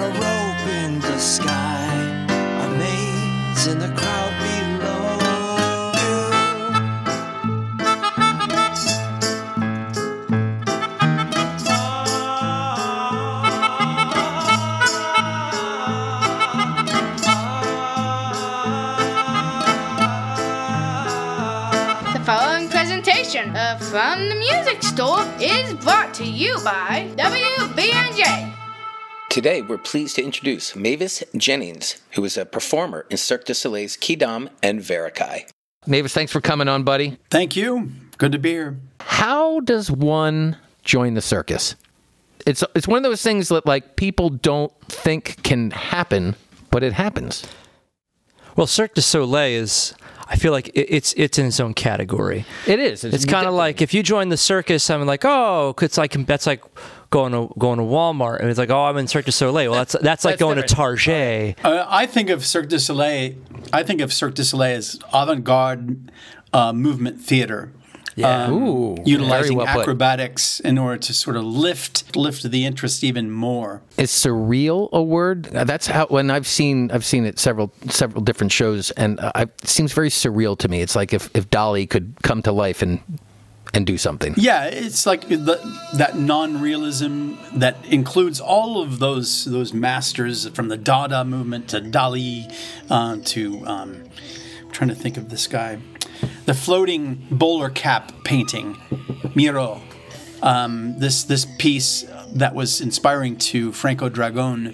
a rope in the sky, a maze in the crowd below. The following presentation of From the Music Store is brought to you by WBNJ. Today, we're pleased to introduce Mavis Jennings, who is a performer in Cirque du Soleil's Quidam and Verikai. Mavis, thanks for coming on, buddy. Thank you. Good to be here. How does one join the circus? It's one of those things that, like, people don't think can happen, but it happens. Well, Cirque du Soleil is, I feel like it's in its own category. It is. It's kind of like if you join the circus, I'm like, oh, it's like that's like going to Walmart, and it's like, oh, I'm in Cirque du Soleil. Well, that's like going to Target. I think of Cirque du Soleil. I think of Cirque du Soleil as avant-garde movement theater. Yeah. Utilizing acrobatics in order to sort of lift the interest even more. Is surreal a word? That's how, when I've seen it several different shows, and it seems very surreal to me. It's like if Dali could come to life and do something. Yeah, it's like that non-realism that includes all of those masters, from the Dada movement to Dali to I'm trying to think of this guy. The floating bowler cap painting, Miro. This piece that was inspiring to Franco Dragone,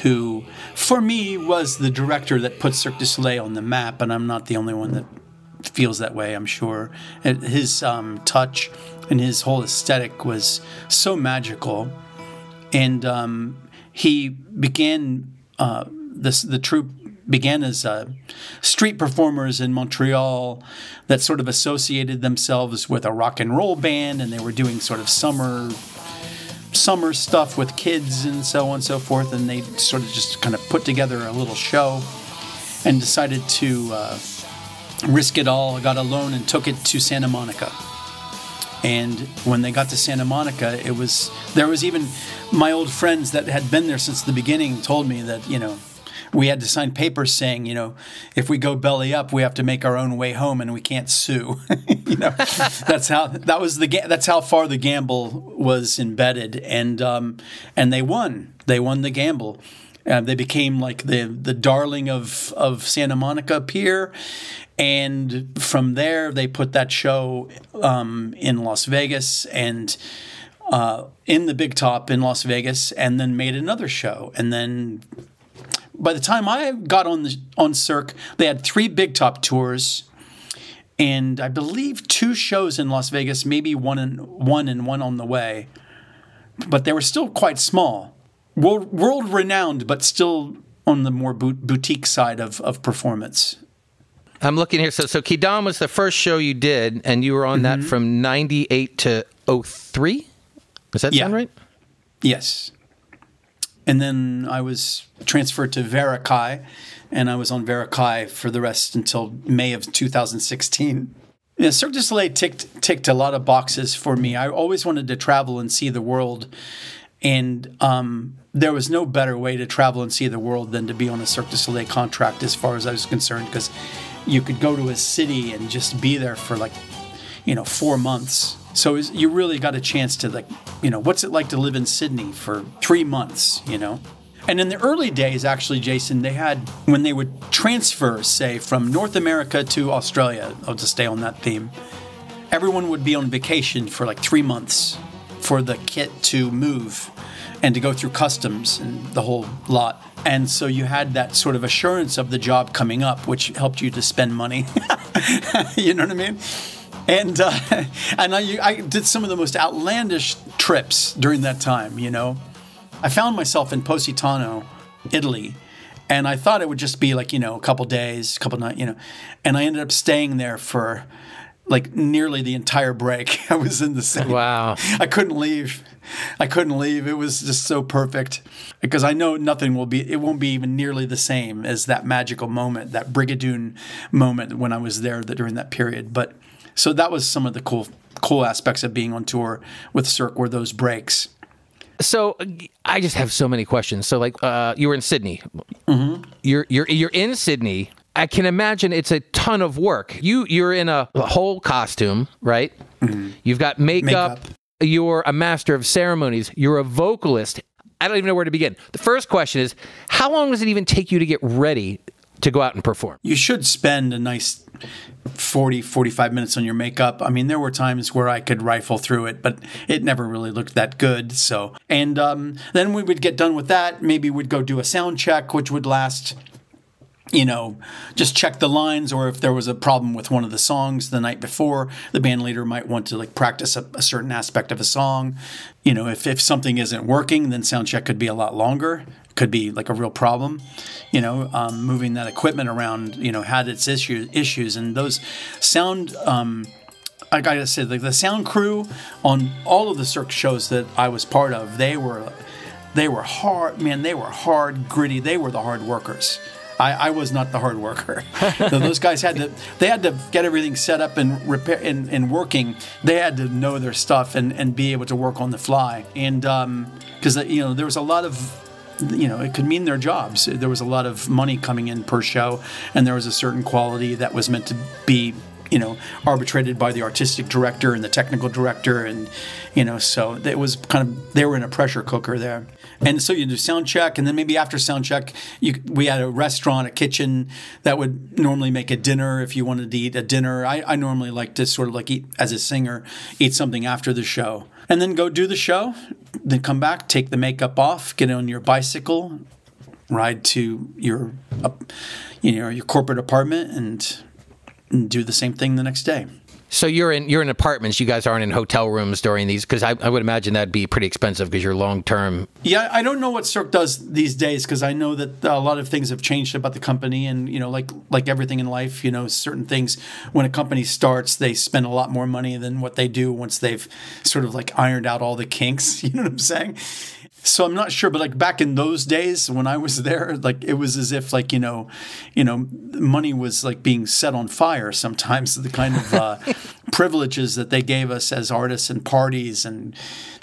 who, for me, was the director that put Cirque du Soleil on the map, and I'm not the only one that feels that way, I'm sure. His touch and his whole aesthetic was so magical, and he began the troupe began as street performers in Montreal that sort of associated themselves with a rock and roll band, and they were doing sort of summer stuff with kids and so on and so forth, and they sort of just kind of put together a little show and decided to risk it all, got a loan and took it to Santa Monica. And when they got to Santa Monica, there was even my old friends that had been there since the beginning told me that, we had to sign papers saying, if we go belly up, we have to make our own way home and we can't sue. That's how far the gamble was embedded, and they won. They won the gamble. They became like the darling of Santa Monica Pier, and from there they put that show in Las Vegas and in the Big Top in Las Vegas, and then made another show, and then. By the time I got on Cirque, they had 3 Big Top tours, and I believe 2 shows in Las Vegas, maybe one on the way. But they were still quite small, world renowned, but still on the more boutique side of performance. I'm looking here. So Quidam was the first show you did, and you were on that from 98 to 03? Does that sound right? Yes. And then I was transferred to Verikai, and I was on Verikai for the rest until May of 2016. Yeah, Cirque du Soleil ticked a lot of boxes for me. I always wanted to travel and see the world, and there was no better way to travel and see the world than to be on a Cirque du Soleil contract as far as I was concerned, because you could go to a city and just be there for 4 months. So you really got a chance to, what's it like to live in Sydney for 3 months, And in the early days, actually, Jason, when they would transfer, say, from North America to Australia, I'll just stay on that theme, everyone would be on vacation for 3 months for the kit to move and to go through customs and the whole lot. And so you had that sort of assurance of the job coming up, which helped you to spend money. You know what I mean? And I did some of the most outlandish trips during that time, I found myself in Positano, Italy, and I thought it would just be a couple days, couple nights, and I ended up staying there for nearly the entire break. I was in the city. Wow. I couldn't leave. It was just so perfect, because I know it won't be even nearly the same as that magical moment, that Brigadoon moment when I was there during that period. But so that was some of the cool aspects of being on tour with Cirque, were those breaks. So I just have so many questions. So like, you were in Sydney. Mm-hmm. You're in Sydney. I can imagine it's a ton of work. You're in a whole costume, right? Mm-hmm. You've got makeup. You're a master of ceremonies. You're a vocalist. I don't even know where to begin. The first question is, how long does it even take you to get ready to go out and perform? You should spend a nice 40, 45 minutes on your makeup. I mean, there were times where I could rifle through it, but it never really looked that good. So, and then we would get done with that. Maybe we'd go do a sound check, which would last, you know, just check the lines, or if there was a problem with one of the songs the night before, the band leader might want to like practice a certain aspect of a song. You know, if something isn't working, then sound check could be a lot longer. Could be like a real problem. You know, moving that equipment around, you know, had its issues, and those sound. Like I said, like the sound crew on all of the Cirque shows that I was part of, they were hard, man. They were hard, gritty. They were the hard workers. I was not the hard worker. Those guys had to get everything set up and repair and working. They had to know their stuff and be able to work on the fly. And because you know, there was a lot of, you know, it could mean their jobs. There was a lot of money coming in per show, and there was a certain quality that was meant to be, you know, arbitrated by the artistic director and the technical director, and you know, so it was kind of, they were in a pressure cooker there. And so you do sound check, and then maybe after sound check, we had a restaurant, a kitchen that would normally make a dinner if you wanted to eat a dinner. I normally like to sort of like eat, as a singer, eat something after the show. And then go do the show, then come back, take the makeup off, get on your bicycle, ride to your corporate apartment, and do the same thing the next day. So you're in apartments. You guys aren't in hotel rooms during these, because I would imagine that'd be pretty expensive because you're long term. Yeah, I don't know what Cirque does these days, because I know that a lot of things have changed about the company, and you know, like everything in life, you know, certain things when a company starts, they spend a lot more money than what they do once they've sort of like ironed out all the kinks. You know what I'm saying? So I'm not sure, but like back in those days when I was there, like it was as if like, you know, money was like being set on fire sometimes, the kind of privileges that they gave us as artists, and parties and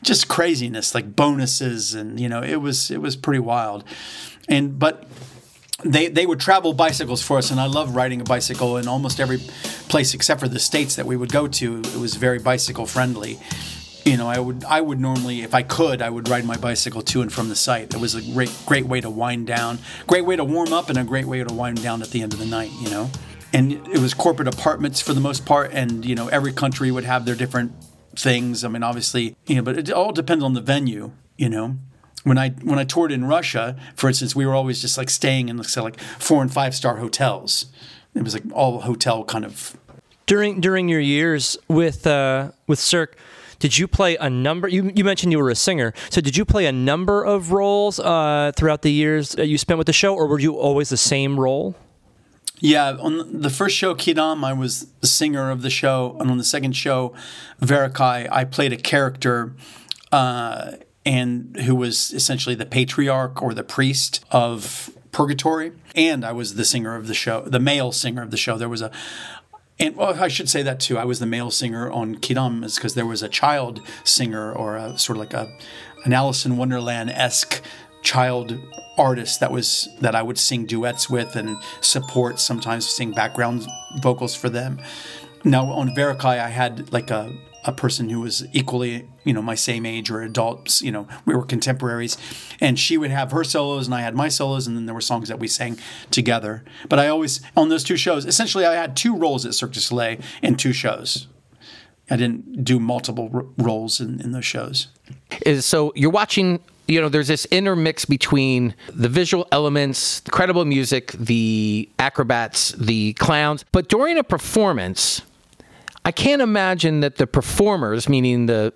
just craziness, like bonuses. And, you know, it was pretty wild. But they would travel bicycles for us, and I love riding a bicycle in almost every place except for the States that we would go to. It was very bicycle friendly. You know, I would normally, if I could, I would ride my bicycle to and from the site. It was a great way to wind down, great way to warm up, and a great way to wind down at the end of the night, you know. And it was corporate apartments for the most part, and, you know, every country would have their different things. I mean, obviously, you know, but it all depends on the venue, you know. When I toured in Russia, for instance, we were always just like staying in like 4- and 5-star hotels. It was like all hotel kind of. During your years with Cirque, did you play a number? You mentioned you were a singer, so did you play a number of roles throughout the years that you spent with the show, or were you always the same role? Yeah, on the first show, Quidam, I was the singer of the show, and on the second show, Verikai, I played a character and who was essentially the patriarch or the priest of Purgatory, and I was the singer of the show, the male singer of the show. There was and well, I should say that too. I was the male singer on Quidam, is because there was a child singer, or a sort of like an Alice in Wonderland-esque child artist that I would sing duets with and support, sometimes sing background vocals for them. Now on Verikai, I had like a person who was equally, you know, my same age or adults, you know, we were contemporaries, and she would have her solos and I had my solos, and then there were songs that we sang together. But I always, on those two shows, essentially I had 2 roles at Cirque du Soleil in 2 shows. I didn't do multiple roles in those shows. So you're watching, you know, there's this intermix between the visual elements, the credible music, the acrobats, the clowns. But during a performance, I can't imagine that the performers, meaning the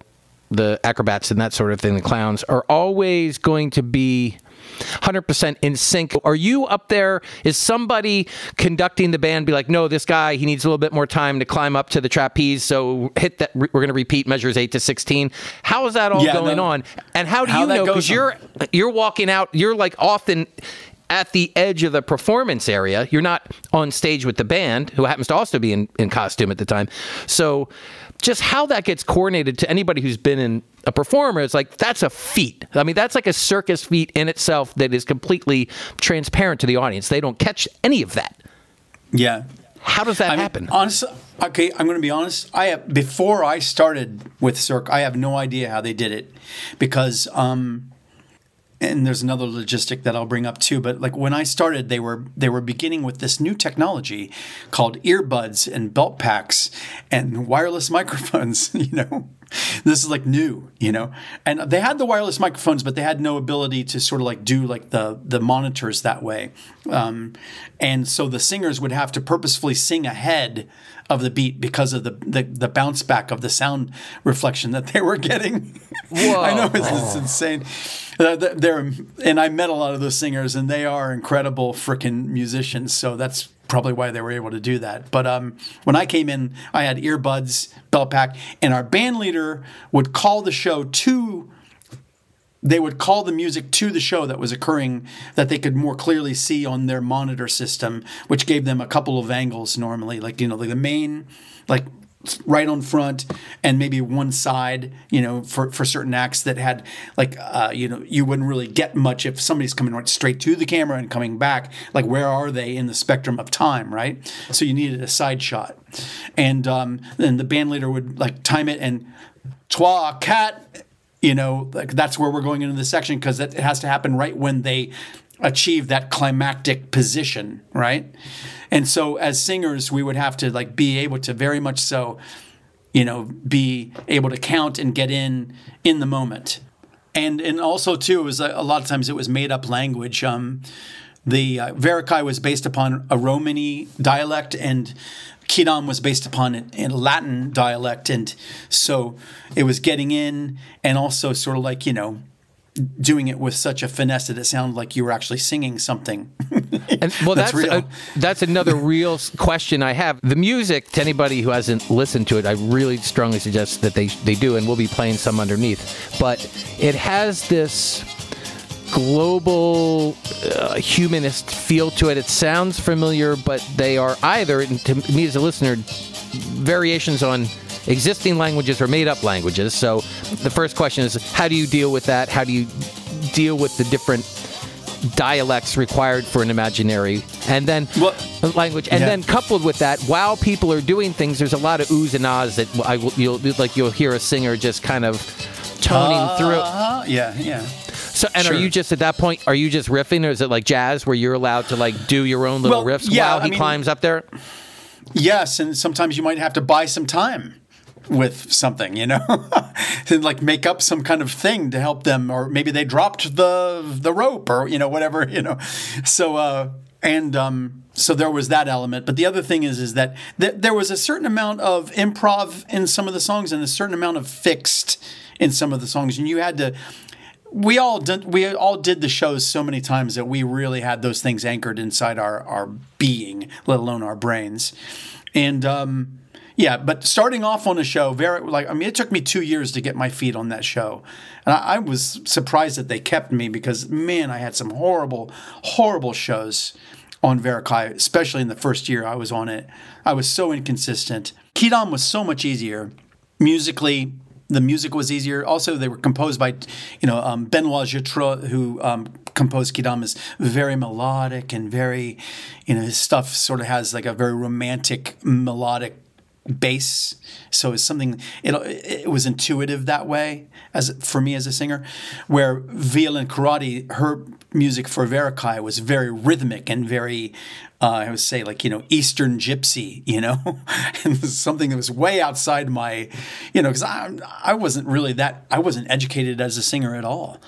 acrobats and that sort of thing, the clowns, are always going to be 100% in sync. Are you up there? Is somebody conducting the band be like, no, this guy, he needs a little bit more time to climb up to the trapeze, so hit that, we're going to repeat measures 8 to 16. How is that all going on? And how do you know? Because you're walking out, you're like often at the edge of the performance area. You're not on stage with the band, who happens to also be in costume at the time. So just how that gets coordinated to anybody who's been in a performer, it's like, that's a feat. I mean, that's like a circus feat in itself that is completely transparent to the audience. They don't catch any of that. Yeah. How does that happen? Honestly, okay, I'm going to be honest. Before I started with Cirque, I have no idea how they did it, because and there's another logistic that I'll bring up too. But like when I started, they were beginning with this new technology called earbuds and belt packs and wireless microphones. This is like new, and they had the wireless microphones, but they had no ability to sort of like do like the monitors that way. And so the singers would have to purposefully sing ahead of the beat because of the bounce back of the sound reflection that they were getting. Whoa. I know it's insane. And I met a lot of those singers, and they are incredible freaking musicians. So that's probably why they were able to do that. But when I came in, I had earbuds, belt pack, and our band leader would call the show to. They would call the music to the show that was occurring, that they could more clearly see on their monitor system, which gave them a couple of angles normally, like the main, like right on front, and maybe one side, for certain acts that had like you wouldn't really get much if somebody's coming right straight to the camera and coming back. Like, where are they in the spectrum of time, right? So you needed a side shot, and then the band leader would like time it and trois quatre. Like that's where we're going into the section, because it has to happen right when they achieve that climactic position, right? And so as singers, we would have to like be able to very much so, be able to count and get in the moment. And also too, it was a lot of times it was made up language. The Verikai was based upon a Romani dialect, and Quidam was based upon a Latin dialect, and so it was getting in and also sort of like, doing it with such a finesse that it sounded like you were actually singing something. And well, that's real. That's another real question I have. The music, to anybody who hasn't listened to it, I really strongly suggest that they do, and we'll be playing some underneath. But it has this global humanist feel to it. It sounds familiar, but they are either, and to me as a listener, variations on existing languages or made up languages. So the first question is, how do you deal with that? How do you deal with the different dialects required for an imaginary language? And then coupled with that, while people are doing things, there's a lot of oohs and ahs that you'll hear a singer just kind of toning through. Yeah. So, and Sure. Are you just at that point? Are you just riffing, or is it like jazz where you're allowed to like do your own little riffs while he climbs up there? Yes, and sometimes you might have to buy some time with something, to like make up some kind of thing to help them, or maybe they dropped the rope, or whatever, So so there was that element, but the other thing is that there was a certain amount of improv in some of the songs and a certain amount of fixed in some of the songs, and you had to. We all did the shows so many times that we really had those things anchored inside our being, let alone our brains. And but starting off on a show, it took me 2 years to get my feet on that show. And I was surprised that they kept me, because, man, I had some horrible, horrible shows on Verikai, especially in the first year I was on it. I was so inconsistent. Quidam was so much easier musically. The music was easier. Also, they were composed by, Benoit Jutras, who composed Quidam, is very melodic and very, his stuff sort of has like a very romantic melodic bass. So it's something, it was intuitive that way for me as a singer, where Violin Karate, her music for Verikai was very rhythmic and very, I would say like, Eastern gypsy, and something that was way outside my, because I wasn't educated as a singer at all.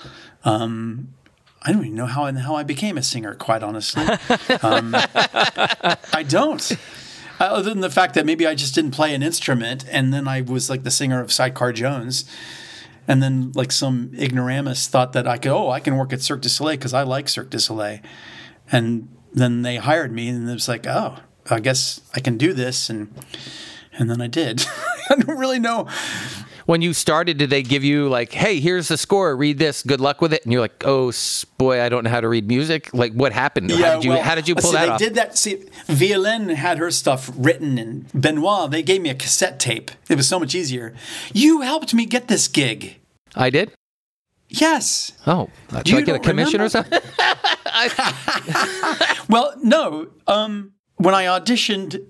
I don't even know how I became a singer, quite honestly. I don't. Other than the fact that maybe I just didn't play an instrument, and then I was like the singer of Sidecar Jones, and then like some ignoramus thought that I can work at Cirque du Soleil because I like Cirque du Soleil, and then they hired me, and it was like, oh, I guess I can do this, and then I did. I don't really know. When you started, did they give you like, hey, here's the score, read this, good luck with it? And you're like, oh, boy, I don't know how to read music. Like, what happened? How did you pull that off? They did that. See, Violaine had her stuff written, and Benoit, they gave me a cassette tape. It was so much easier. You helped me get this gig. I did? Yes. Oh, did I get a commission or something? Well, no. When I auditioned,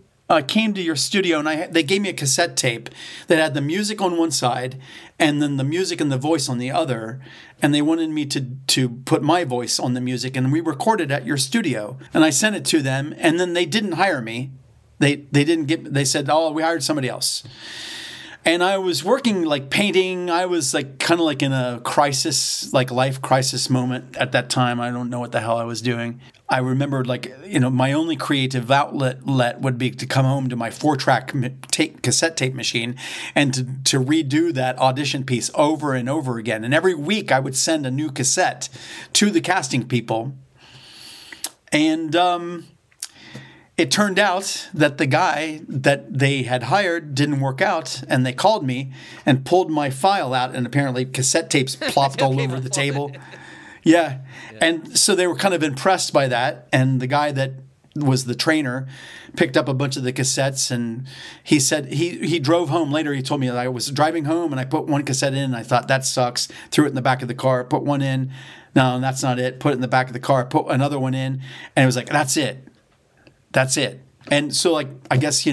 came to your studio, and they gave me a cassette tape that had the music on one side and then the music and the voice on the other. And they wanted me to put my voice on the music, and we recorded at your studio. And I sent it to them, and then they didn't hire me. They said, oh, we hired somebody else. And I was working like painting. I was like kind of like in a crisis, like life crisis moment at that time. I don't know what the hell I was doing. I remembered like, my only creative outlet would be to come home to my 4-track cassette tape machine and to redo that audition piece over and over again. And every week I would send a new cassette to the casting people. And it turned out that the guy that they had hired didn't work out, and they called me and pulled my file out, and apparently cassette tapes plopped all over the table. Yeah. And so they were kind of impressed by that, and the guy that was the trainer picked up a bunch of the cassettes, and he said he drove home later. He told me that I was driving home, and I put one cassette in, and I thought, that sucks. Threw it in the back of the car, put one in. No, that's not it. Put it in the back of the car, put another one in, and it was like, that's it. That's it. And so, like, I guess,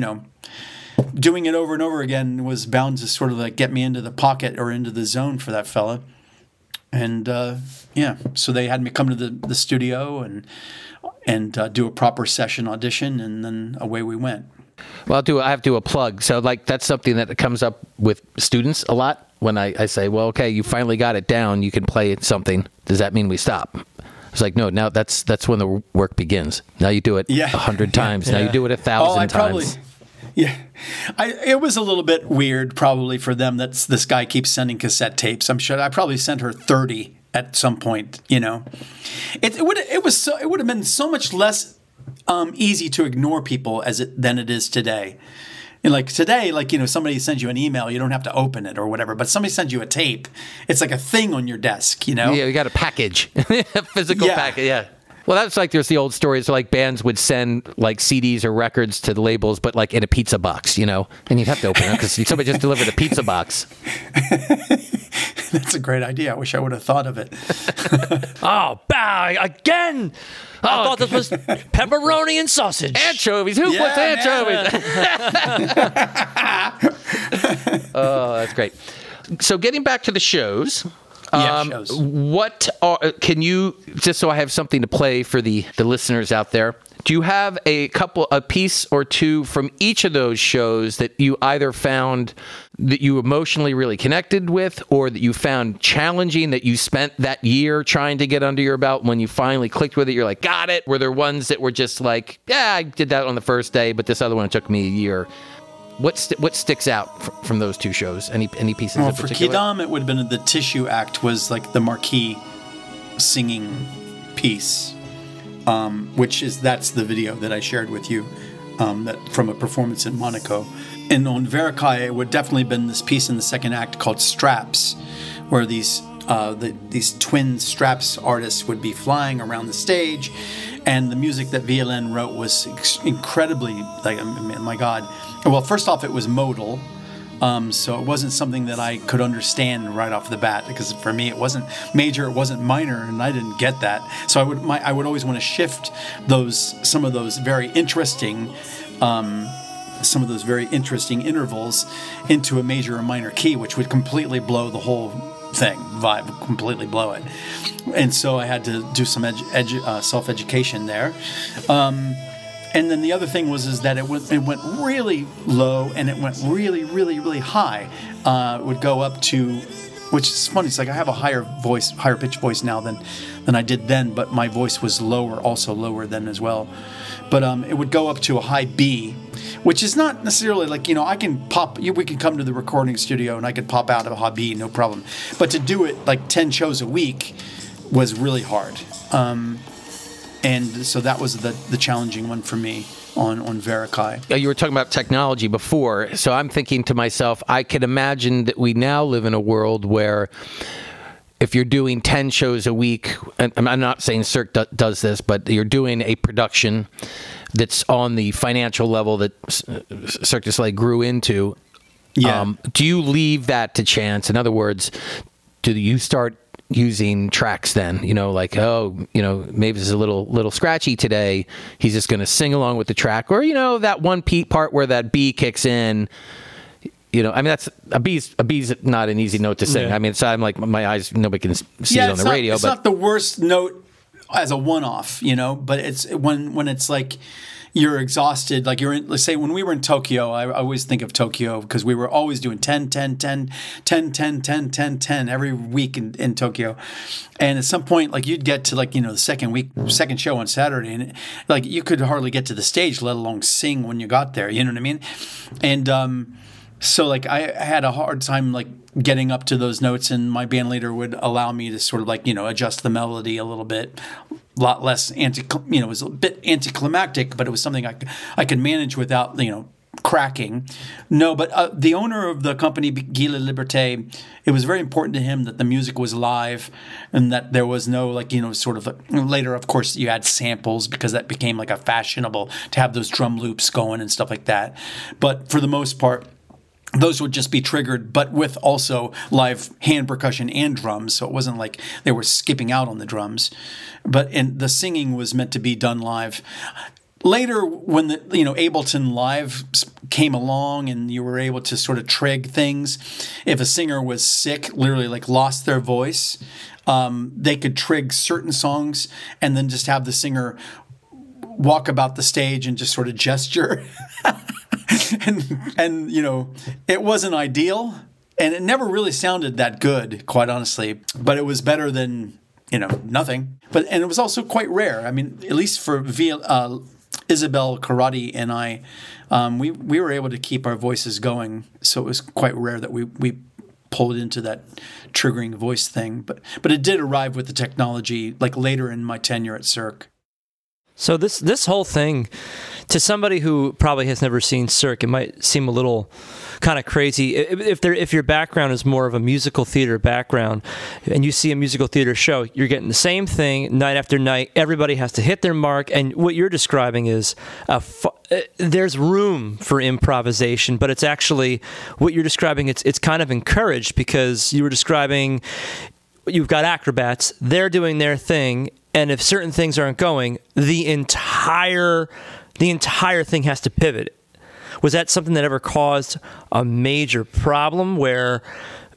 doing it over and over again was bound to sort of like get me into the pocket or into the zone for that fella. And so they had me come to the studio and do a proper session audition, and then away we went. Well, I have to do a plug. So, like, that's something that comes up with students a lot when I say, well, okay, you finally got it down, you can play something. Does that mean we stop? It's like, no, now that's when the work begins. Now you do it 100 times. Now you do it 1,000 times. Yeah. It was a little bit weird probably for them that this guy keeps sending cassette tapes. I'm sure I probably sent her 30 at some point, It would have been so much less easy to ignore people than it is today. And like today, somebody sends you an email, you don't have to open it or whatever, but somebody sends you a tape, it's like a thing on your desk, Yeah, you got a package, a physical package, yeah. Well, that's like there's the old stories like bands would send like CDs or records to the labels, but like in a pizza box, and you'd have to open it because somebody just delivered a pizza box. That's a great idea. I wish I would have thought of it. Oh, again! I thought this was pepperoni and sausage. Anchovies. Who puts anchovies? Oh, that's great. So getting back to the shows. Shows. Can you, just so I have something to play for the listeners out there, do you have a piece or two from each of those shows that you either found that you emotionally really connected with, or that you found challenging, that you spent that year trying to get under your belt? When you finally clicked with it, you're like, got it? Were there ones that were just like, yeah, I did that on the first day, but this other one took me a year? What sticks out from those two shows? Any pieces in particular? For Quidam, it would have been the Tissue Act was like the marquee singing piece, that's the video that I shared with you, that from a performance in Monaco. And on Verikai, it would definitely been this piece in the second act called Straps, where these twin Straps artists would be flying around the stage, and the music that Violaine wrote was incredibly, my God. Well, first off, it was modal, so it wasn't something that I could understand right off the bat, because for me it wasn't major, it wasn't minor, and I didn't get that. So I would always want to shift some of those very interesting intervals into a major or minor key, which would completely blow the whole vibe, completely blow it. And so I had to do some self-education there. And then the other thing was that it went really low and it went really, really, really high. It would go up to, which is funny. It's like I have a higher pitched voice now than I did then, but my voice was also lower then as well. But it would go up to a high B, which is not necessarily like, I can we can come to the recording studio and I could pop out of a high B, no problem. But to do it like 10 shows a week was really hard. And so that was the challenging one for me on Verikai. You were talking about technology before, so I'm thinking to myself, I can imagine that we now live in a world where if you're doing 10 shows a week, and I'm not saying Cirque does this, but you're doing a production that's on the financial level that Cirque du Soleil grew into, do you leave that to chance? In other words, do you start using tracks then, like, maybe this is a little scratchy today, he's just going to sing along with the track, or that one part where that B kicks in, that's a B's not an easy note to sing. Yeah. So I'm like, my eyes, nobody can see it on the radio, it's but not the worst note as a one-off, but it's when it's like you're exhausted, like let's say when we were in Tokyo, I always think of Tokyo because we were always doing 10, 10, 10, 10, 10, 10, 10, 10 every week in Tokyo. And at some point, like you'd get to the second show on Saturday, and like you could hardly get to the stage, let alone sing when you got there. You know what I mean? And so like I had a hard time like getting up to those notes, and my band leader would allow me to sort of like, adjust the melody a little bit. A lot less it was a bit anticlimactic, but it was something I could manage without, cracking. No, but the owner of the company, Guy Liberté, it was very important to him that the music was live and that there was no later, of course, you had samples because that became like a fashionable to have those drum loops going and stuff like that. But for the most part, those would just be triggered, but with also live hand percussion and drums. So it wasn't like they were skipping out on the drums. And the singing was meant to be done live. Later, when the Ableton Live came along and you were able to sort of trig things, if a singer was sick, literally like lost their voice, they could trig certain songs and then just have the singer walk about the stage and just sort of gesture. and it wasn't ideal, and it never really sounded that good, quite honestly, but it was better than nothing. And it was also quite rare. I mean, at least for Isabel Karate and I, we were able to keep our voices going, so it was quite rare that we pulled into that triggering voice thing, but it did arrive with the technology like later in my tenure at Cirque. So this whole thing, to somebody who probably has never seen Cirque, it might seem a little kind of crazy. If your background is more of a musical theater background, and you see a musical theater show, you're getting the same thing night after night. Everybody has to hit their mark, and what you're describing is there's room for improvisation, but it's actually what you're describing. It's kind of encouraged because you were describing you've got acrobats, they're doing their thing. And if certain things aren't going, the entire thing has to pivot. Was that something that ever caused a major problem where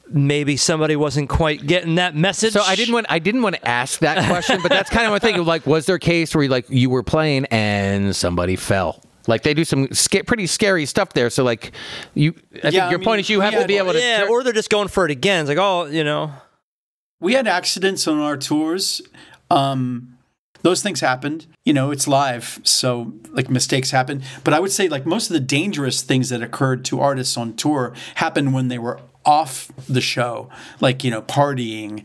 maybe somebody wasn't quite getting that message? So I didn't want to ask that question, but that's kind of what I'm thinking. Like, was there a case where you were playing and somebody fell? Like they do some pretty scary stuff there. So like I think your point is you have to be able to. Or they're just going for it again. It's like, We had accidents on our tours. Those things happened, it's live. So like mistakes happen, but I would say like most of the dangerous things that occurred to artists on tour happened when they were off the show, like, partying,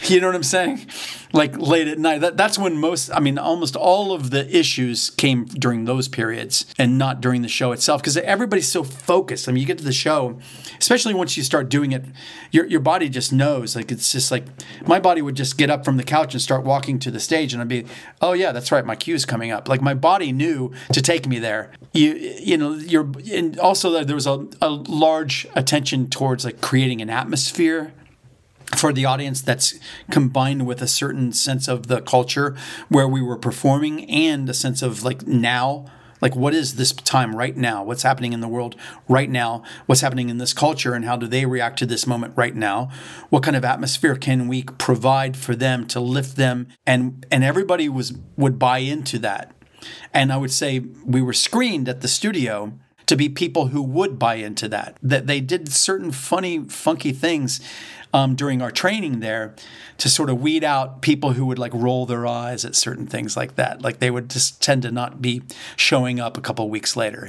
you know what I'm saying? Like late at night, that's when almost all of the issues came during those periods and not during the show itself. Cause everybody's so focused. I mean, you get to the show, especially once you start doing it, your body just knows, like, it's just like my body would just get up from the couch and start walking to the stage and I'd be, oh yeah, that's right. My cue's coming up. Like my body knew to take me there. And also there was a large attention towards like creating an atmosphere for the audience that's combined with a certain sense of the culture where we were performing and a sense of like now, like what is this time right now? What's happening in the world right now? What's happening in this culture and how do they react to this moment right now? What kind of atmosphere can we provide for them to lift them? And everybody would buy into that. And I would say we were screened at the studio to be people who would buy into that they did certain funny, funky things during our training there to sort of weed out people who would like roll their eyes at certain things like that. Like they would just tend to not be showing up a couple of weeks later,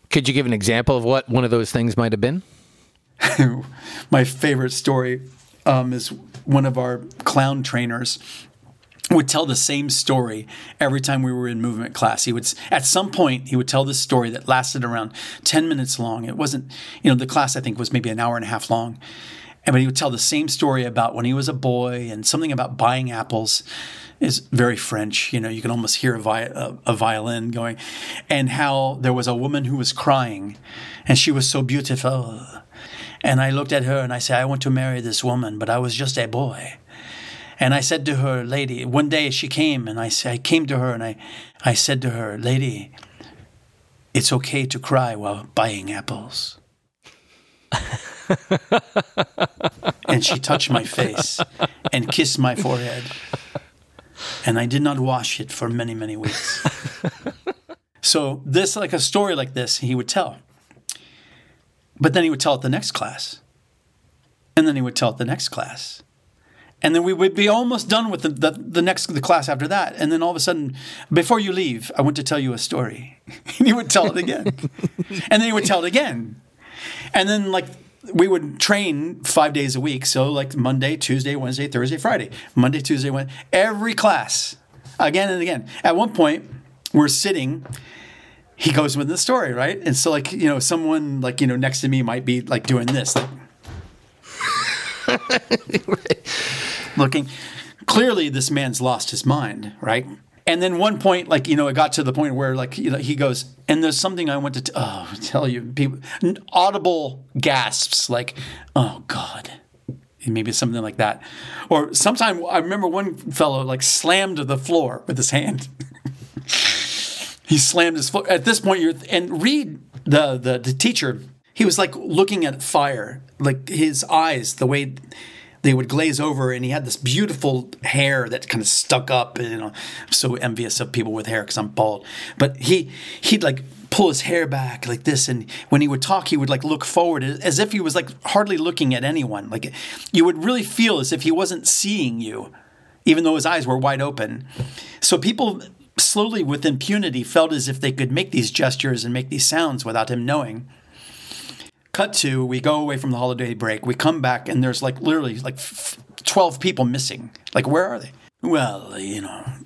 Could you give an example of what one of those things might have been? My favorite story is one of our clown trainers would tell the same story every time we were in movement class. He would, at some point, he would tell this story that lasted around 10 minutes long. It wasn't, the class I think was maybe an hour and a half long. But he would tell the same story about when he was a boy and something about buying apples. Is very French. You can almost hear a violin going, and how there was a woman who was crying, and she was so beautiful. And I looked at her and I said, I want to marry this woman, but I was just a boy. And I said to her, lady, one day she came, and I came to her and I said to her, lady, it's okay to cry while buying apples. And she touched my face and kissed my forehead. And I did not wash it for many, many weeks. So this, like a story like this, he would tell. But then he would tell it the next class. And then he would tell it the next class. And then we would be almost done with the class after that. And then all of a sudden, before you leave, I want to tell you a story. And he would tell it again. And then he would tell it again. And then we would train 5 days a week. So like Monday, Tuesday, Wednesday, Thursday, Friday. Monday, Tuesday, Wednesday. Every class. Again and again. At one point, we're sitting. He goes with the story, right? And so someone next to me might be doing this. Looking. Clearly, this man's lost his mind, right? And then one point, it got to the point where, he goes, and there's something I want to tell you. People, audible gasps, oh, God. Maybe something like that. Or sometime, I remember one fellow, slammed the floor with his hand. He slammed his floor. At this point, and Reed, the teacher, he was, looking at fire. His eyes, the way they would glaze over, and he had this beautiful hair that kind of stuck up. And, I'm so envious of people with hair because I'm bald. But he'd pull his hair back like this, and when he would talk, he would look forward as if he was hardly looking at anyone. You would really feel as if he wasn't seeing you, even though his eyes were wide open. So people slowly, with impunity, felt as if they could make these gestures and make these sounds without him knowing. Cut to, we go away from the holiday break. We come back, and there's literally 12 people missing. Where are they? Well,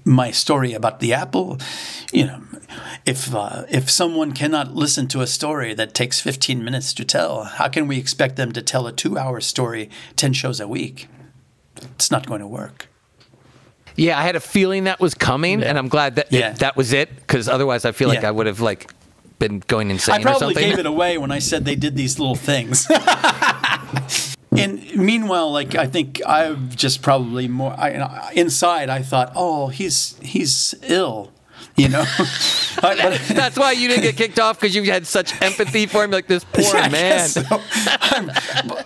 my story about the apple, if someone cannot listen to a story that takes 15 minutes to tell, how can we expect them to tell a 2-hour story 10 shows a week? It's not going to work. Yeah, I had a feeling that was coming, and I'm glad that that was it, because otherwise I feel like I would have been going insane or something. I probably gave it away when I said they did these little things. And meanwhile, I think I've just probably more inside. I thought, oh, he's ill, That's why you didn't get kicked off, because you had such empathy for him, this poor man. So.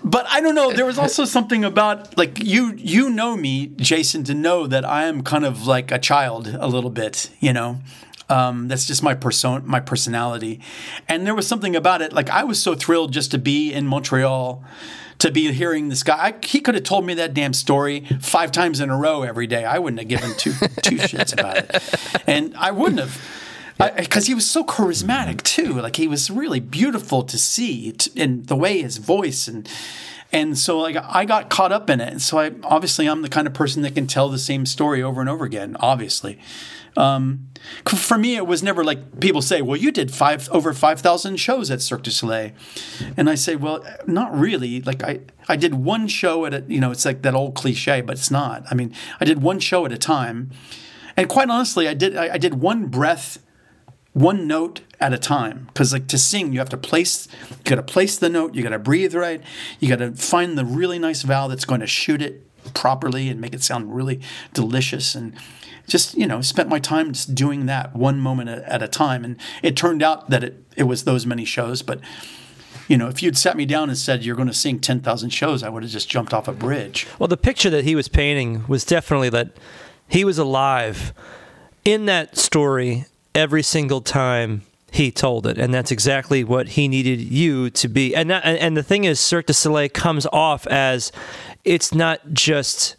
But I don't know. There was also something about you know me, Jason, to know that I am kind of like a child a little bit, That's just my personality. And there was something about it. I was so thrilled just to be in Montreal, to be hearing this guy. He could have told me that damn story 5 times in a row every day. I wouldn't have given two shits about it. And I wouldn't have. Because he was so charismatic, too. He was really beautiful to see, and the way his voice and so I got caught up in it. And so I'm the kind of person that can tell the same story over and over again, obviously. For me, it was never people say, well, you did over 5,000 shows at Cirque du Soleil. And I say, well, not really. I did one show at it's that old cliche, but it's not. I mean, I did one show at a time. And quite honestly, I did one breath, one note at a time. Because to sing, you got to place the note, you got to breathe right, you got to find the really nice vowel that's going to shoot it properly and make it sound really delicious. And just, spent my time just doing that one moment at a time. And it turned out that it was those many shows. But, if you'd sat me down and said, you're going to sing 10,000 shows, I would have just jumped off a bridge. Well, the picture that he was painting was definitely that he was alive in that story every single time he told it. And that's exactly what he needed you to be. And the thing is, Cirque du Soleil comes off as it's not just...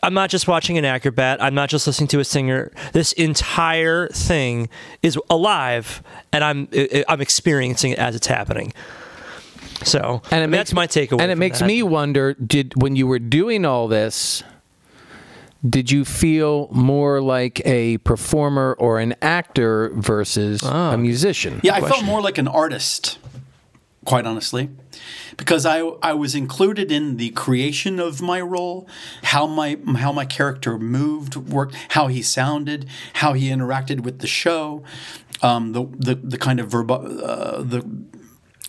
I'm not just watching an acrobat. I'm not just listening to a singer. This entire thing is alive, and I'm experiencing it as it's happening. So, that's my takeaway. And it makes me wonder: when you were doing all this, did you feel more like a performer or an actor versus a musician? Yeah, I felt more like an artist, quite honestly, because I was included in the creation of my role, how my character moved, worked, how he sounded, how he interacted with the show, the kind of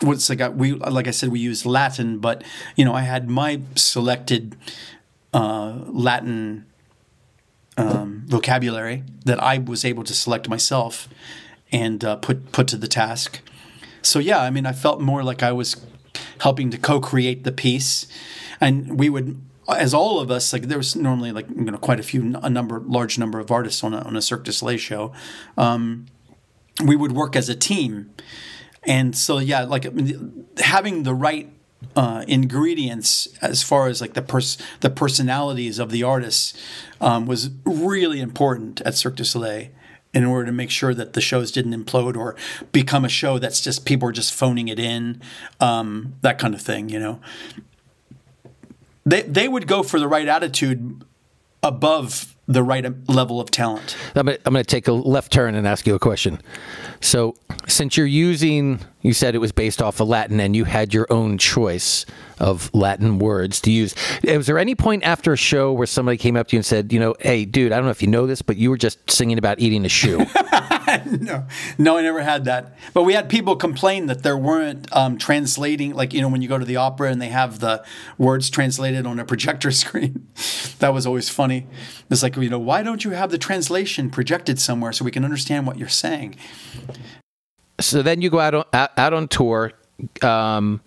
what's like I said, we used Latin, but I had my selected Latin vocabulary that I was able to select myself and put to the task. So yeah, I mean, I felt more like I was helping to co-create the piece, and we would, as all of us, like there was normally like quite large number of artists on a Cirque du Soleil show. We would work as a team, and so yeah, like having the right ingredients as far as like the personalities of the artists was really important at Cirque du Soleil, in order to make sure that the shows didn't implode or become a show that's just people are just phoning it in, that kind of thing. They would go for the right attitude above the right level of talent. I'm going to take a left turn and ask you a question. So since you said it was based off of Latin and you had your own choice of Latin words to use, was there any point after a show where somebody came up to you and said, hey, dude, I don't know if you know this, but you were just singing about eating a shoe? No, I never had that. But we had people complain that there weren't translating, like, when you go to the opera and they have the words translated on a projector screen. That was always funny. It's like, why don't you have the translation projected somewhere so we can understand what you're saying? So then you go out on tour. So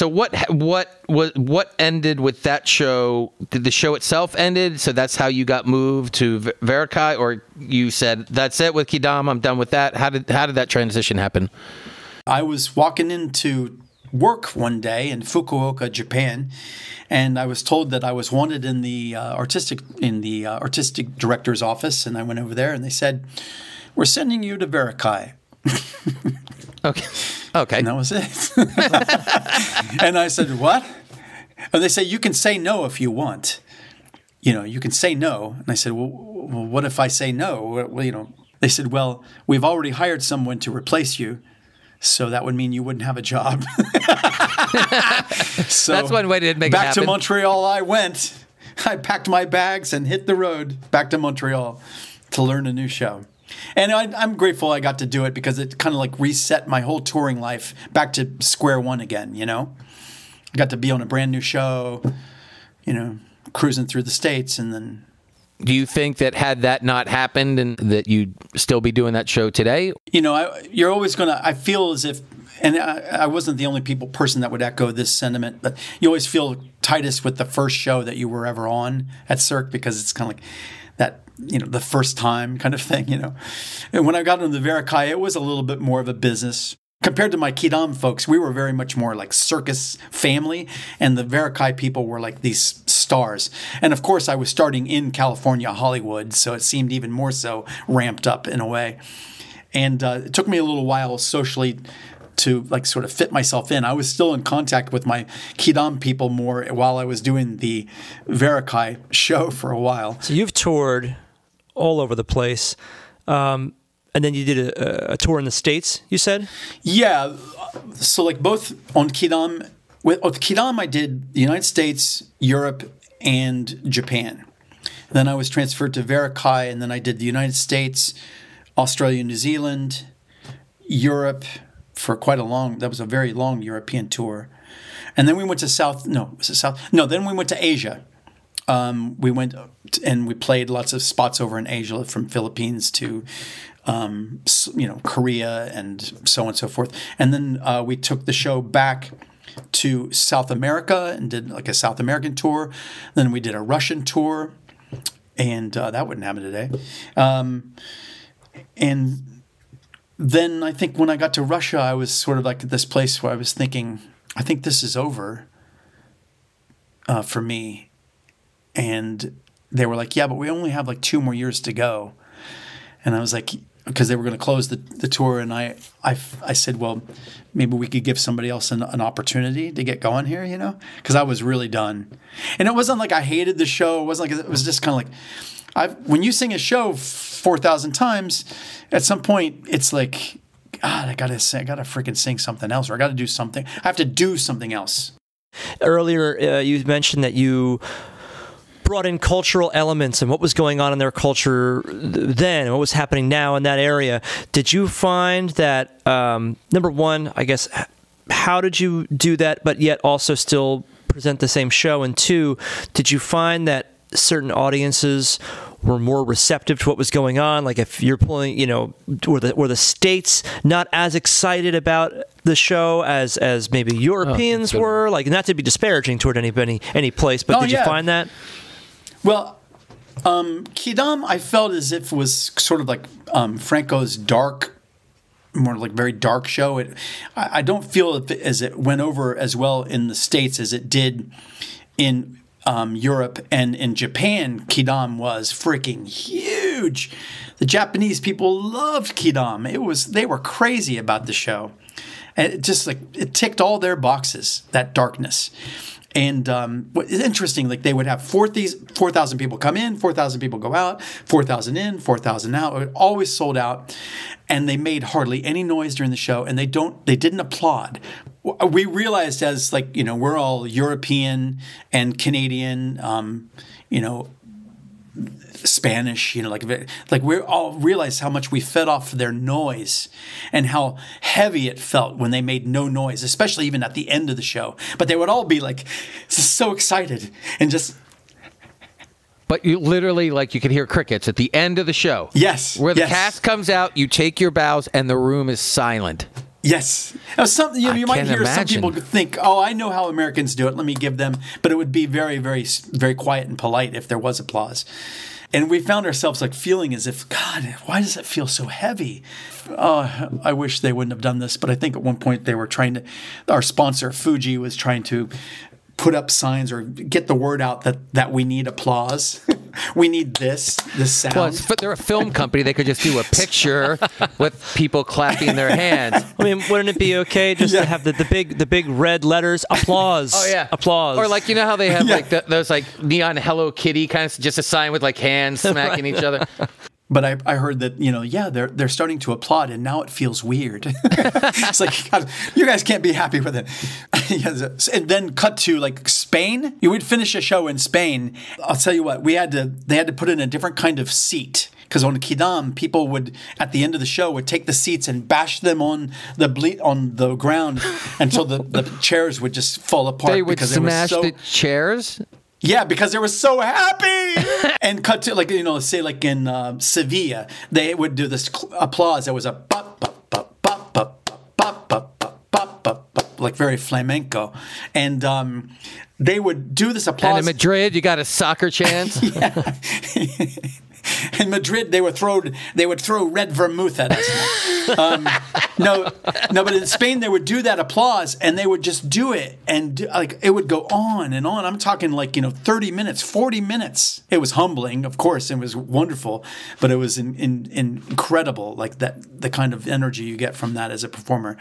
what ended with that show? Did the show itself ended? So that's how you got moved to Veracai, or you said that's it with Quidam, I'm done with that? How did that transition happen? I was walking into work one day in Fukuoka, Japan, and I was told that I was wanted in the artistic director's office, and I went over there and they said, "We're sending you to Veracai." Okay. And that was it. And I said, "What?" And they say, "You can say no if you want. You can say no." And I said, well, what if I say no? Well, they said, "Well, we've already hired someone to replace you, so that would mean you wouldn't have a job." So that's one way to make it happen. Back to Montreal I went. I packed my bags and hit the road back to Montreal to learn a new show. And I'm grateful I got to do it, because it kind of like reset my whole touring life back to square one again, I got to be on a brand new show, cruising through the States, and then... Do you think that had that not happened and that you'd still be doing that show today? You're always going to... I feel as if... And I wasn't the only person that would echo this sentiment, but you always feel tightest with the first show that you were ever on at Cirque, because it's kind of like that... the first time kind of thing, And when I got into the Veracai, it was a little bit more of a business. Compared to my Quidam folks, we were very much more like circus family, and the Veracai people were like these stars. And of course, I was starting in California, Hollywood, so it seemed even more so ramped up in a way. And it took me a little while socially to like sort of fit myself in. I was still in contact with my Quidam people more while I was doing the Veracai show for a while. So you've toured all over the place. And then you did a tour in the States, you said? Yeah. So like both on Quidam, with Quidam I did the United States, Europe, and Japan. Then I was transferred to Veracai, and then I did the United States, Australia, New Zealand, Europe for that was a very long European tour. And then we went to then we went to Asia. We went and we played lots of spots over in Asia, from Philippines to, Korea and so on and so forth. And then we took the show back to South America and did like a South American tour. Then we did a Russian tour, and that wouldn't happen today. And then I think when I got to Russia, I was sort of like at this place where I was thinking, I think this is over for me. And they were like, "Yeah, but we only have like 2 more years to go." And I was like, because they were going to close the tour, and I said, well, maybe we could give somebody else an opportunity to get going here, you know, because I was really done. And it wasn't like I hated the show. It wasn't like, it was just kind of like, when you sing a show 4,000 times, at some point it's like, God, I gotta freaking sing something else, or I gotta do something. I have to do something else. Earlier, you mentioned that you brought in cultural elements and what was going on in their culture then and what was happening now in that area. Did you find that, number one, I guess, how did you do that, but yet also still present the same show? And two, did you find that certain audiences were more receptive to what was going on? Like if you're pulling, you know, were the States not as excited about the show as maybe Europeans were? Like, not to be disparaging toward any place, but did you find that? Well, Quidam, I felt as if was sort of like Franco's dark, more like very dark show. I don't feel as it went over as well in the States as it did in Europe and in Japan. Quidam was freaking huge. The Japanese people loved Quidam. They were crazy about the show. And it just it ticked all their boxes, that darkness. And what is interesting, like they would have 4,000 people come in, 4,000 people go out, 4,000 in, 4,000 out. It always sold out, and they made hardly any noise during the show, and they didn't applaud. We realized as we're all European and Canadian, Spanish, like we all realized how much we fed off their noise and how heavy it felt when they made no noise, especially even at the end of the show. But they would all be like so excited and just. But you literally, you could hear crickets at the end of the show. Yes. Where the cast comes out, you take your bows, and the room is silent. Yes. Now, you might hear some people think, oh, I know how Americans do it. Let me give them. But it would be very, very, very quiet and polite if there was applause. And we found ourselves feeling as if, God, why does it feel so heavy? I wish they wouldn't have done this. But I think at one point they were our sponsor, Fuji, was trying to put up signs or get the word out that we need applause. We need this sound. Well, they're a film company. They could just do a picture with people clapping their hands. I mean, wouldn't it be okay just to have the big red letters, applause? Oh yeah, applause. Or you know how they have those neon Hello Kitty kind of, just a sign with hands smacking each other. But I heard that, they're starting to applaud, and now it feels weird. It's like, God, you guys can't be happy with it. And then cut to Spain. You would finish a show in Spain. I'll tell you what, they had to put in a different kind of seat. Because on Quidam, people would, at the end of the show, would take the seats and bash them on the ground until the chairs would just fall apart. They would smash the chairs? Yeah, because they were so happy. And cut to say in Sevilla, they would do this applause. There was a pop pop pop pop pop pop pop pop pop, like very flamenco, and they would do this applause. And in Madrid, you got a soccer chant. Yeah. In Madrid, they would throw red vermouth at us. No, but in Spain, they would do that applause, and they would just do it, and it would go on and on. I'm talking 30 minutes, 40 minutes. It was humbling, of course, it was wonderful, but it was incredible, the kind of energy you get from that as a performer.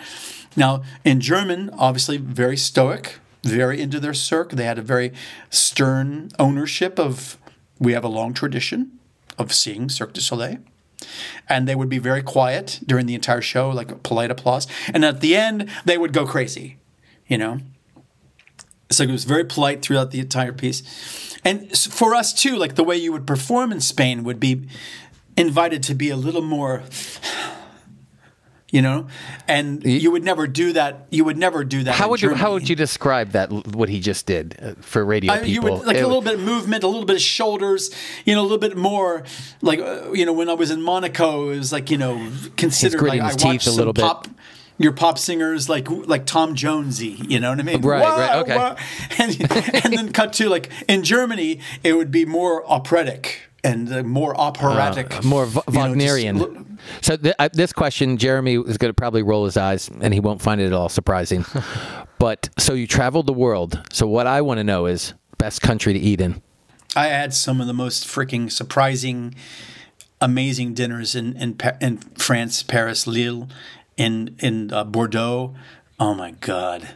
Now, in German, obviously very stoic, very into their Cirque. They had a very stern ownership of. We have a long tradition of seeing Cirque du Soleil. And they would be very quiet during the entire show, polite applause. And at the end, they would go crazy, So it was very polite throughout the entire piece. And for us, too, the way you would perform in Spain would be invited to be a little more... and you would never do that. You would never do that. How would you describe that? What he just did for radio people? You would a little bit of movement, a little bit of shoulders. A little bit more when I was in Monaco, it was considered gritting his teeth a little bit. Your pop singers like Tom Jonesy, you know what I mean? Right, okay. And then cut to in Germany, it would be more operatic and more operatic, more Wagnerian. So this question, Jeremy is going to probably roll his eyes, and he won't find it at all surprising. But so you traveled the world. So what I want to know is best country to eat in. I had some of the most freaking surprising amazing dinners in France, Paris, Lille, in Bordeaux. Oh my God.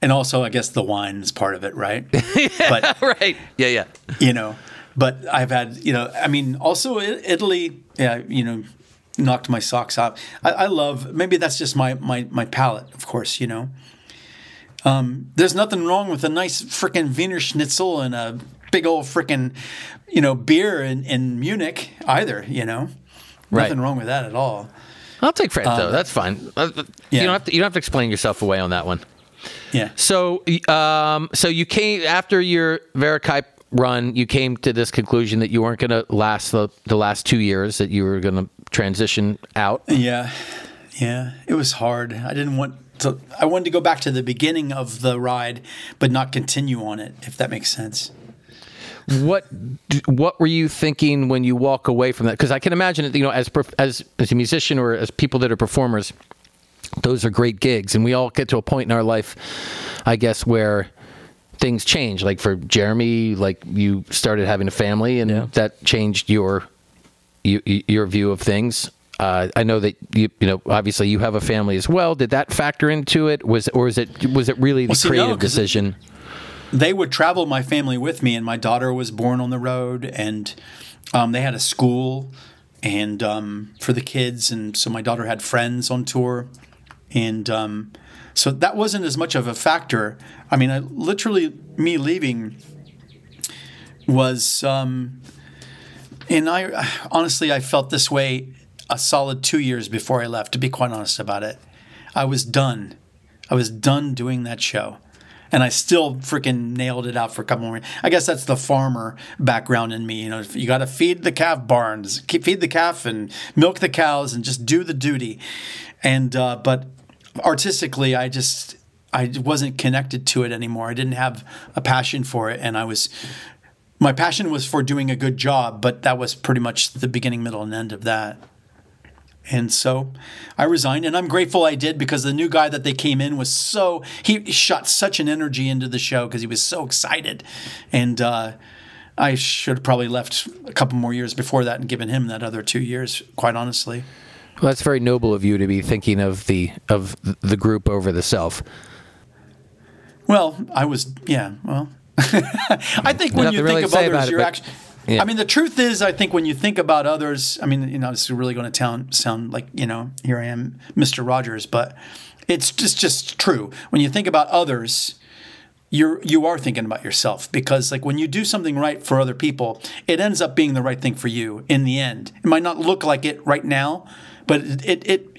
And also, I guess the wine is part of it, right? But, right. Yeah. you know, but I've had, you know, I mean, also Italy, yeah, you know, knocked my socks off. I love, maybe that's just my palate, of course, you know. There's nothing wrong with a nice freaking Wiener Schnitzel and a big old freaking, you know, beer in Munich either, you know. Right. Nothing wrong with that at all. I'll take France though. That's fine. You don't have to explain yourself away on that one. Yeah. So, so you came after your Verakaip run. You came to this conclusion that you weren't going to last the last 2 years. That you were going to transition out. Yeah. It was hard. I wanted to go back to the beginning of the ride, but not continue on it. If that makes sense. What were you thinking when you walk away from that? Because I can imagine it. You know, as a musician or as people that are performers, those are great gigs, and we all get to a point in our life, I guess, where things change. Like for Jeremy, like you started having a family, and that changed your view of things. I know that you know obviously you have a family as well. Did that factor into it? Was it really the creative decision? They would travel my family with me, and my daughter was born on the road, and they had a school and for the kids, and so my daughter had friends on tour, and so that wasn't as much of a factor. I mean, literally me leaving was, and I honestly I felt this way a solid 2 years before I left. To be quite honest about it, I was done. I was done doing that show. And I still freaking nailed it out for a couple more. I guess that's the farmer background in me. You know, you got to feed the calf barns, feed the calf and milk the cows and just do the duty. And but artistically, I wasn't connected to it anymore. I didn't have a passion for it, and my passion was for doing a good job. But that was pretty much the beginning, middle, and end of that. And so I resigned, and I'm grateful I did, because the new guy that they came in was he shot such an energy into the show because he was so excited. And I should have probably left a couple more years before that and given him that other 2 years, quite honestly. Well, that's very noble of you to be thinking of the group over the self. Well, I was, yeah, well. I think when you think of others, you're actually... Yeah. I mean, the truth is, I think when you think about others, I mean, you know, this is really going to sound like, you know, here I am, Mr. Rogers, but it's just true. When you think about others, you are thinking about yourself, because like when you do something right for other people, it ends up being the right thing for you in the end. It might not look like it right now, but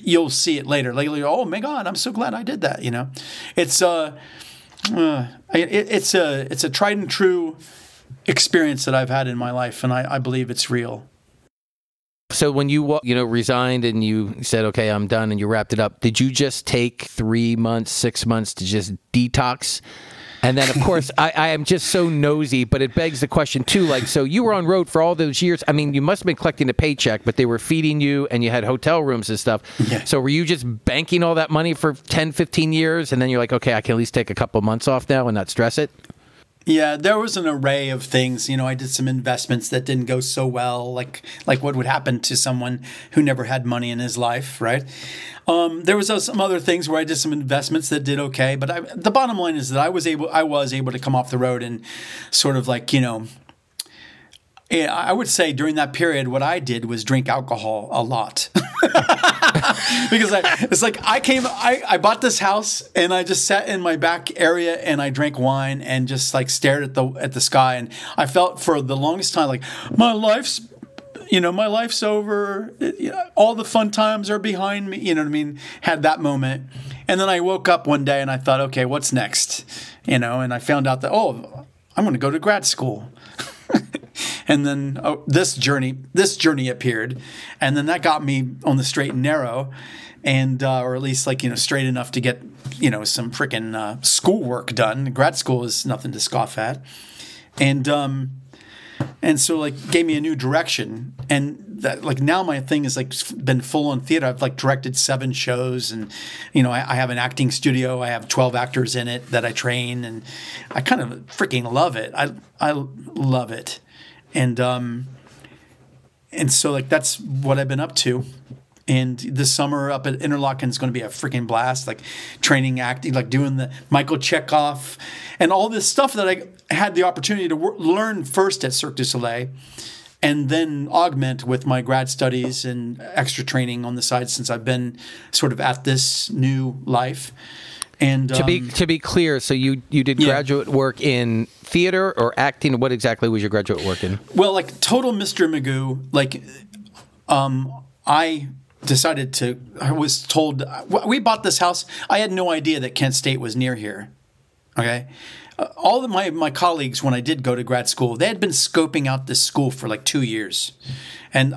you'll see it later. Like, oh my God, I'm so glad I did that. You know, it's a tried and true experience that I've had in my life, and I believe it's real. So when you resigned and you said, okay, I'm done, and you wrapped it up, did you just take 3 months, 6 months to just detox? And then, of course, I am just so nosy, but it begs the question, too, like, so you were on road for all those years. I mean, you must have been collecting a paycheck, but they were feeding you, and you had hotel rooms and stuff. Yeah. So were you just banking all that money for 10, 15 years, and then you're like, okay, I can at least take a couple months off now and not stress it? Yeah, there was an array of things. You know, I did some investments that didn't go so well, like what would happen to someone who never had money in his life, right? There was some other things where I did some investments that did okay, but the bottom line is that I was able to come off the road and sort of like, you know, I would say during that period, what I did was drink alcohol a lot. Because it's like I bought this house and I just sat in my back area and I drank wine and just like stared at the sky, and I felt for the longest time like my life's over. All the fun times are behind me. You know what I mean? Had that moment, and then I woke up one day and I thought, okay, what's next? You know, and I found out that I'm going to go to grad school. And then this journey appeared, and then that got me on the straight and narrow, and or at least like, you know, straight enough to get, you know, some freaking schoolwork done. Grad school is nothing to scoff at, and so like gave me a new direction, and that like now my thing is like been full on theater. I've like directed 7 shows, and you know I have an acting studio. I have 12 actors in it that I train, and I kind of freaking love it. I love it. And and so like that's what I've been up to. And this summer up at Interlaken is going to be a freaking blast, like training acting, like doing the Michael Chekhov and all this stuff that I had the opportunity to learn first at Cirque du Soleil and then augment with my grad studies and extra training on the side since I've been sort of at this new life. And to be clear, so you did graduate work in theater or acting? What exactly was your graduate work in? Well, like total Mr. Magoo, like I decided to, I was told, we bought this house. I had no idea that Kent State was near here. Okay. All of my colleagues, when I did go to grad school, they had been scoping out this school for like 2 years. And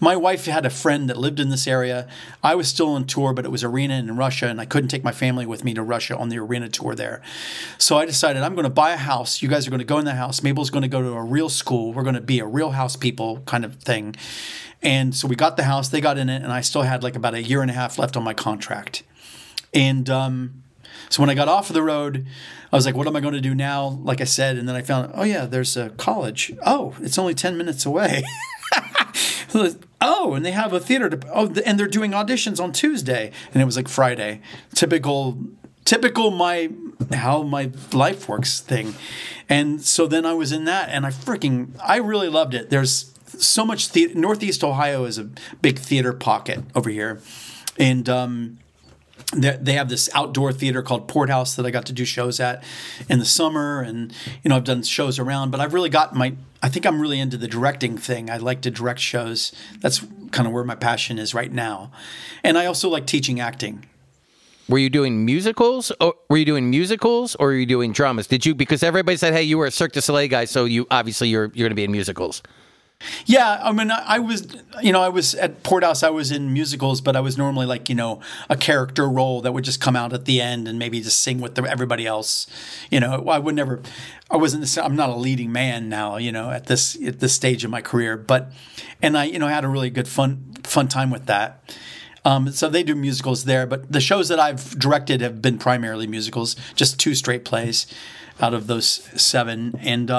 my wife had a friend that lived in this area. I was still on tour, but it was arena in Russia, and I couldn't take my family with me to Russia on the arena tour there. So I decided I'm going to buy a house. You guys are going to go in the house. Mabel's going to go to a real school. We're going to be a real house people kind of thing. And so we got the house. They got in it, and I still had like about a year and a half left on my contract. And so when I got off of the road, I was like, what am I going to do now? Like I said, and then I found, oh, yeah, there's a college. Oh, it's only 10 minutes away. Oh, and they have a theater. And they're doing auditions on Tuesday. And it was like Friday. Typical how my life works thing. And so then I was in that, and I really loved it. There's so much theater. Northeast Ohio is a big theater pocket over here. And they have this outdoor theater called Porthouse that I got to do shows at in the summer. And, I've done shows around, but I've really got I think I'm really into the directing thing. I like to direct shows. That's kind of where my passion is right now. And I also like teaching acting. Were you doing musicals? Or were you doing dramas? Did you, because everybody said, hey, you were a Cirque du Soleil guy, so you're going to be in musicals. Yeah, I mean, I was at Porthouse, I was in musicals, but I was normally like, a character role that would just come out at the end and maybe just sing with everybody else. I'm not a leading man now, at this stage of my career, and I had a really good fun time with that. So they do musicals there, but the shows that I've directed have been primarily musicals, just 2 straight plays out of those 7. And,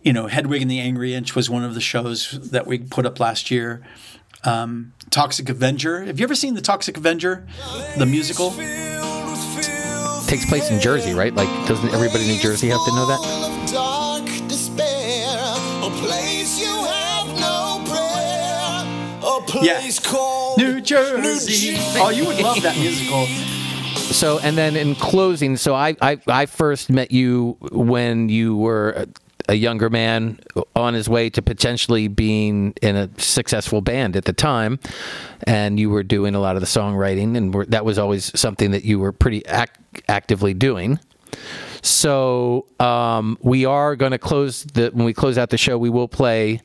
Hedwig and the Angry Inch was one of the shows that we put up last year. Toxic Avenger. Have you ever seen The Toxic Avenger, the musical? Takes place in Jersey, right? Like, doesn't everybody in New Jersey have to know that? Yeah. New Jersey. Oh, you would love that musical. So, and then in closing, so I first met you when you were a younger man on his way to potentially being in a successful band at the time, and you were doing a lot of the songwriting, and that was always something that you were pretty actively doing. So we are going to when we close out the show, we will play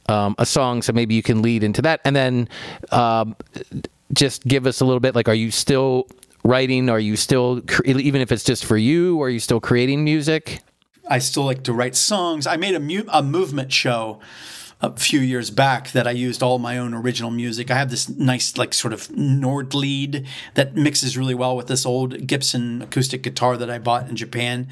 a song, so maybe you can lead into that, and then just give us a little bit, like, are you still writing? Are you still, even if it's just for you, are you still creating music? I still like to write songs. I made a movement show a few years back that I used all my own original music. I have this nice, like, sort of Nord lead that mixes really well with this old Gibson acoustic guitar that I bought in Japan.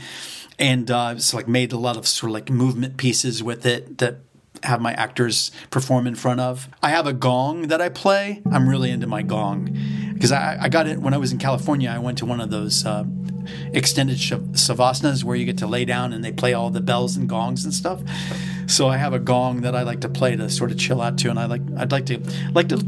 And it's like made a lot of sort of like movement pieces with it that have my actors perform in front of. I have a gong that I play. I'm really into my gong because I got it when I was in California. I went to one of those extended savasanas where you get to lay down and they play all the bells and gongs and stuff. So I have a gong that I like to play to sort of chill out to, and I'd like to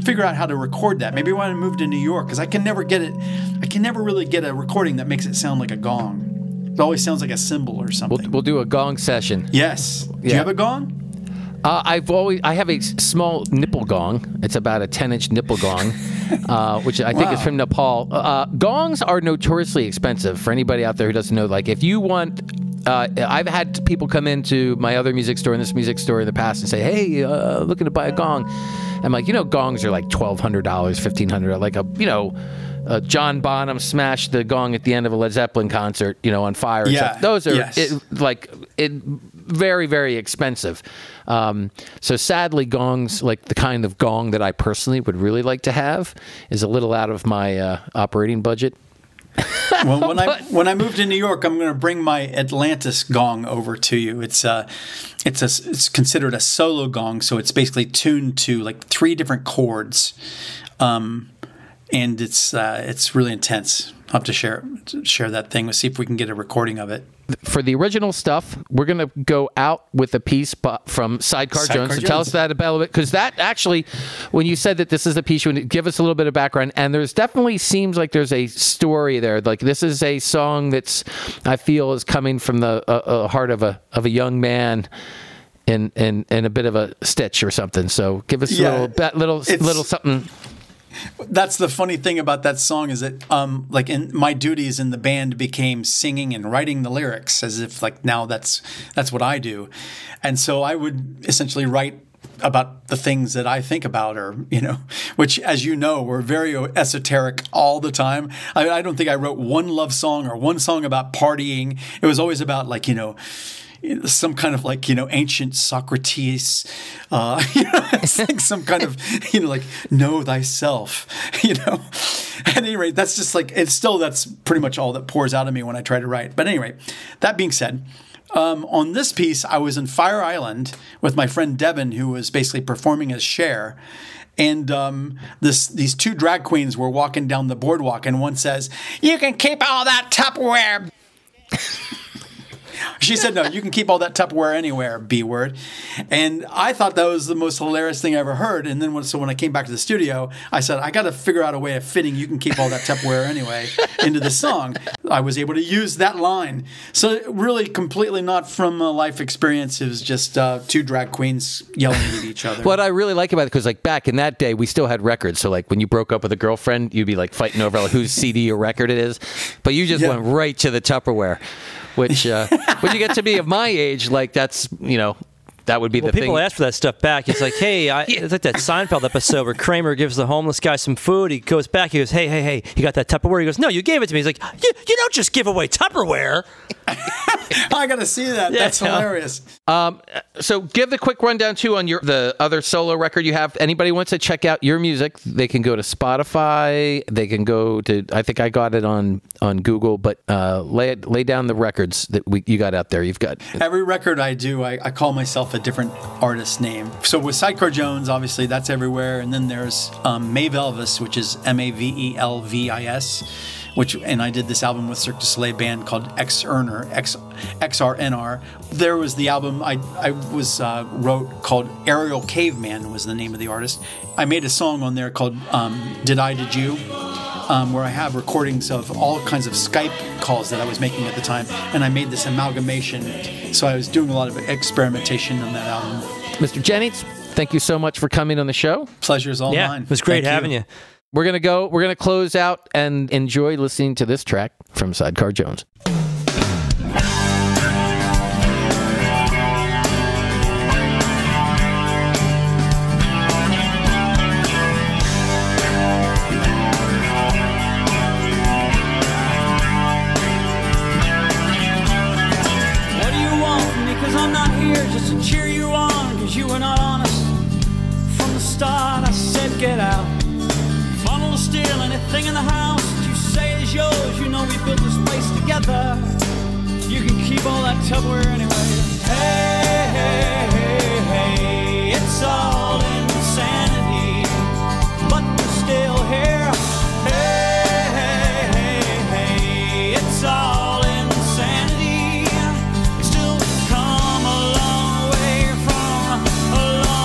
figure out how to record that. Maybe when I move to New York, because I can never really get a recording that makes it sound like a gong. It always sounds like a cymbal or something. We'll do a gong session. Yes. Do you have a gong? I have a small nipple gong. It's about a 10-inch nipple gong, which I think is from Nepal. Gongs are notoriously expensive. For anybody out there who doesn't know, like, if you want, I've had people come into my other music store and this music store in the past and say, "Hey, looking to buy a gong." I'm like, gongs are like $1,200, $1,500. Like John Bonham smashed the gong at the end of a Led Zeppelin concert, on fire. Yeah, those are very, very expensive. So sadly, gongs, like the kind of gong that I personally would really like to have, is a little out of my operating budget. Well, when I move to New York, I'm going to bring my Atlantis gong over to you. It's considered a solo gong, so it's basically tuned to like 3 different chords, and it's really intense. I'll have to share that thing. Let's see if we can get a recording of it. For the original stuff, we're going to go out with a piece from Sidecar Jones. So tell us that about a bit, because that actually, when you said that this is a piece, you would give us a little bit of background, and there's definitely seems like there's a story there. Like this is a song that's, I feel, is coming from the heart of a young man in a bit of a stitch or something. So give us a little something. That's the funny thing about that song is that like in my duties in the band became singing and writing the lyrics, as if like now that's what I do. And so I would essentially write about the things that I think about, or, which, as you know, were very esoteric all the time. I don't think I wrote one love song or one song about partying. It was always about like, some kind of like, ancient Socrates, it's like some kind of, like know thyself, At any rate, that's just like, that's pretty much all that pours out of me when I try to write. But anyway, that being said, on this piece, I was in Fire Island with my friend Devin, who was basically performing as Cher. And these 2 drag queens were walking down the boardwalk, and one says, "You can keep all that Tupperware." She said, "No, you can keep all that Tupperware anywhere, B word." And I thought that was the most hilarious thing I ever heard. And then when I came back to the studio, I said, I got to figure out a way of fitting "you can keep all that Tupperware anyway" into the song. I was able to use that line. So really completely not from a life experience. It was just 2 drag queens yelling at each other. What I really like about it, because like back in that day, we still had records. So like when you broke up with a girlfriend, you'd be like fighting over like whose CD or record it is. But you just went right to the Tupperware. Which, when you get to be of my age, like that's, that would be the thing. People ask for that stuff back. It's like, hey, it's like that Seinfeld episode where Kramer gives the homeless guy some food. He goes back. He goes, hey, you got that Tupperware? He goes, no, you gave it to me. He's like, you don't just give away Tupperware. I got to see that. That's hilarious. So give the quick rundown, too, on the other solo record you have. Anybody wants to check out your music, they can go to Spotify. They can go to, I think I got it on Google, but lay down the records that you got out there. You've got every record I do, I call myself a different artist name. So with Sidecar Jones, obviously that's everywhere. And then there's Maeve Elvis, which is Mavelvis. And I did this album with Cirque du Soleil band called XRNR. There was the album I wrote called Aerial Caveman was the name of the artist. I made a song on there called Did I Did You, where I have recordings of all kinds of Skype calls that I was making at the time, and I made this amalgamation. So I was doing a lot of experimentation on that album. Mr. Jennings, thank you so much for coming on the show. Pleasure's all mine. It was great having you. We're going to close out and enjoy listening to this track from Sidecar Jones. What do you want from me? 'Cause I'm not here just to cheer you on, 'cause you were not honest from the start. I said get out. Funnel to steal anything in the house that you say is yours. You know we built this place together. You can keep all that Tupperware anyway. Hey, hey, hey, hey, it's all insanity, but we're still here. Hey, hey, hey, hey, it's all insanity. Still we've come a long way from home.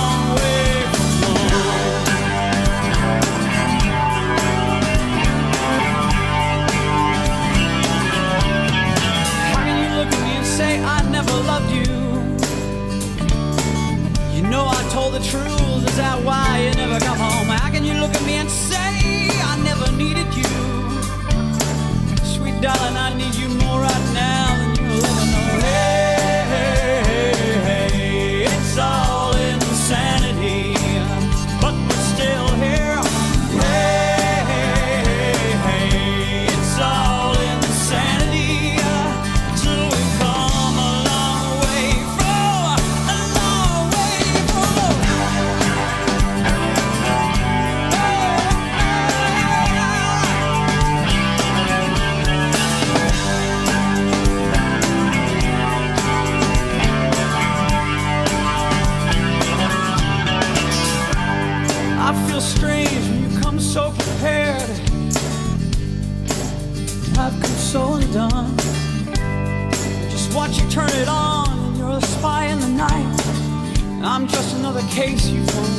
Say I never loved you. You know I told the truth. Is that why you never come home? How can you look at me and say I never needed you? Sweet darling, I need you more right now than you'll ever know. Hey, hey, hey, hey, it's all insanity, but we're still here. Hey, hey, hey, hey, it's all insanity. Till we come a long way from, a long way from. strange when you come so prepared. I've come so undone. Just watch you turn it on, and you're a spy in the night. I'm just another case you found.